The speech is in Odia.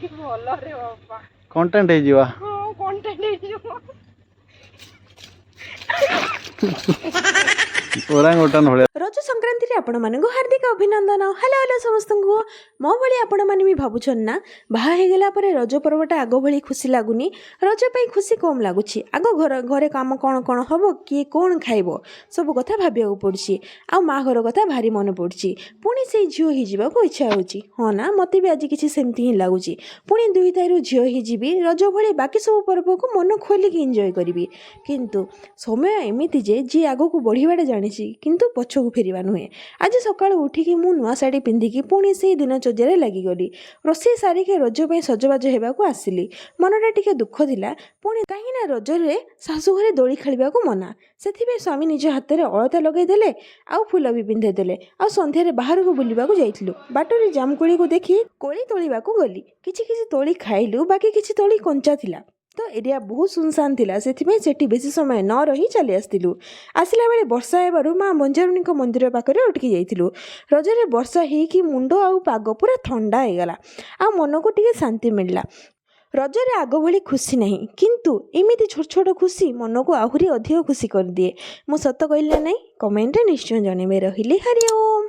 ଭଲରେ ବାପା କଣ୍ଟେଣ୍ଟ ହେଇଯିବା। ହଁ କଣ୍ଟେଣ୍ଟ ହେଇଯିବ। ଓରାଙ୍ଗ ଭଳିଆ। ରଜ ସଂକ୍ରାନ୍ତିରେ ଆପଣମାନଙ୍କୁ ହାର୍ଦ୍ଦିକ ଅଭିନନ୍ଦନ। ହ୍ୟାଲୋ ହ୍ୟାଲୋ ସମସ୍ତଙ୍କୁ। ମୋ ଭଳି ଆପଣମାନେ ବି ଭାବୁଛନ୍ତି ନା ବାହା ହେଇଗଲା ପରେ ରଜ ପର୍ବଟା ଆଗ ଭଳି ଖୁସି ଲାଗୁନି। ରଜ ପାଇଁ ଖୁସି କମ୍ ଲାଗୁଛି। ଆଗ ଘରେ କାମ କ'ଣ କ'ଣ ହେବ, କିଏ କ'ଣ ଖାଇବ, ସବୁ କଥା ଭାବିବାକୁ ପଡ଼ୁଛି। ଆଉ ମା ଘର କଥା ଭାରି ମନେ ପଡ଼ୁଛି। ପୁଣି ସେଇ ଝିଅ ହେଇଯିବାକୁ ଇଚ୍ଛା ହେଉଛି। ହଁ ନା, ମୋତେ ବି ଆଜି କିଛି ସେମିତି ହିଁ ଲାଗୁଛି। ପୁଣି 2 ତାରିଖରୁ ଝିଅ ହେଇଯିବି। ରଜ ଭଳି ବାକି ସବୁ ପର୍ବକୁ ମନ ଖୋଲିକି ଏନ୍ଜୟ କରିବି। କିନ୍ତୁ ସମୟ ଏମିତି ଯେ ଯିଏ ଆଗକୁ ବଢ଼ିବାଟା ଜାଣିଛି କିନ୍ତୁ ପଛକୁ ଫେରିବା ନୁହେଁ। ଆଜି ସକାଳୁ ଉଠିକି ମୁଁ ନୂଆ ଶାଢ଼ୀ ପିନ୍ଧିକି ପୁଣି ସେଇ ଦିନଚର୍ଯ୍ୟାରେ ଲାଗିଗଲି। ରୋଷେଇ ସାରିକି ରଜ ପାଇଁ ସଜବାଜ ହେବାକୁ ଆସିଲି। ମନଟା ଟିକେ ଦୁଃଖ ଥିଲା। ପୁଣି କାହିଁକିନା ରଜରେ ଶାଶୁଘରେ ଦୋଳି ଖେଳିବାକୁ ମନା। ସେଥିପାଇଁ ସ୍ୱାମୀ ନିଜ ହାତରେ ଅଳତା ଲଗାଇଦେଲେ, ଆଉ ଫୁଲ ବି ପିନ୍ଧାଇଦେଲେ। ଆଉ ସନ୍ଧ୍ୟାରେ ବାହାରକୁ ବୁଲିବାକୁ ଯାଇଥିଲୁ। ବାଟରେ ଜାମୁକୋଳିକୁ ଦେଖି କୋଳି ତୋଳିବାକୁ ଗଲି। କିଛି କିଛି ତୋଳି ଖାଇଲୁ, ବାକି କିଛି ତୋଳି କଞ୍ଚା ଥିଲା। ତ ଏରିଆ ବହୁତ ସୁନସାନ ଥିଲା। ସେଥିପାଇଁ ସେଠି ବେଶୀ ସମୟ ନ ରହି ଚାଲି ଆସିଥିଲୁ। ଆସିଲା ବେଳେ ବର୍ଷା ହେବାରୁ ମା ବଞ୍ଜାରୁଣୀଙ୍କ ମନ୍ଦିର ପାଖରେ ଅଟକି ଯାଇଥିଲୁ। ରଜରେ ବର୍ଷା ହେଇକି ମୁଣ୍ଡ ଆଉ ପାଗ ପୁରା ଥଣ୍ଡା ହେଇଗଲା। ଆଉ ମନକୁ ଟିକେ ଶାନ୍ତି ମିଳିଲା। ରଜରେ ଆଗ ଭଳି ଖୁସି ନାହିଁ, କିନ୍ତୁ ଏମିତି ଛୋଟ ଛୋଟ ଖୁସି ମନକୁ ଆହୁରି ଅଧିକ ଖୁସି କରିଦିଏ। ମୁଁ ସତ କହିଲି ନା ନାହିଁ? କମେଣ୍ଟରେ ନିଶ୍ଚୟ ଜଣେଇବେ। ରହିଲି, ହରି ଓମ୍।